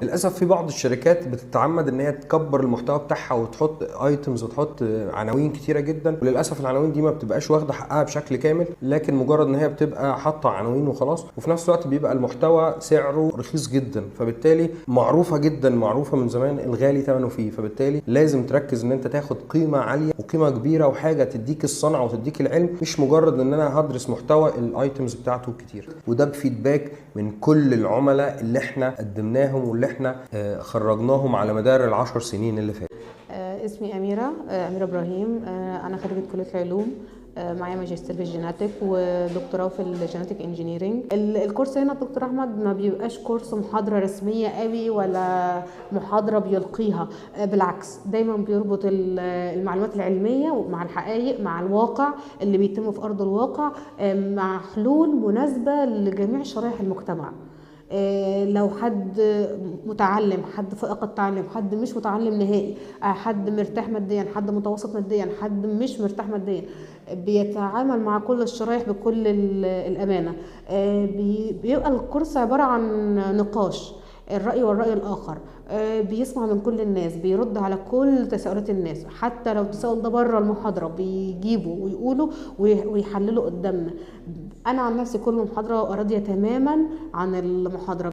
للاسف في بعض الشركات بتتعمد ان هي تكبر المحتوى بتاعها وتحط ايتمز وتحط عناوين كتيره جدا، وللاسف العناوين دي ما بتبقاش واخده حقها بشكل كامل، لكن مجرد ان هي بتبقى حاطه عناوين وخلاص، وفي نفس الوقت بيبقى المحتوى سعره رخيص جدا، فبالتالي معروفه جدا، معروفه من زمان الغالي ثمنه فيه، فبالتالي لازم تركز ان انت تاخد قيمه عاليه وقيمه كبيره وحاجه تديك الصنعه وتديك العلم، مش مجرد ان انا هدرس محتوى الايتمز بتاعته كتير. وده بفيدباك من كل العملاء اللي احنا قدمناهم واللي احنا خرجناهم على مدار ال10 سنين اللي فاتت. اسمي أميرة إبراهيم. أنا خريجة كلية العلوم، معايا ماجستير في الجيناتيك ودكتوراه في الجيناتيك انجينيرينج. الكورس هنا دكتور احمد ما بيبقاش كورس محاضره رسميه قوي ولا محاضره بيلقيها، بالعكس دايما بيربط المعلومات العلميه مع الحقائق، مع الواقع اللي بيتم في ارض الواقع، مع حلول مناسبه لجميع شرائح المجتمع. لو حد متعلم، حد فائق التعلم، حد مش متعلم نهائي، حد مرتاح ماديا، حد متوسط ماديا، حد مش مرتاح ماديا، بيتعامل مع كل الشرائح بكل الأمانة. بيبقى الكورس عبارة عن نقاش، الرأي والرأي الآخر، بيسمع من كل الناس، بيرد على كل تساؤلات الناس، حتى لو التساؤل ده بره المحاضرة بيجيبه ويقوله ويحلله قدامنا. أنا عن نفسي كل محاضرة راضية تماما عن المحاضرة.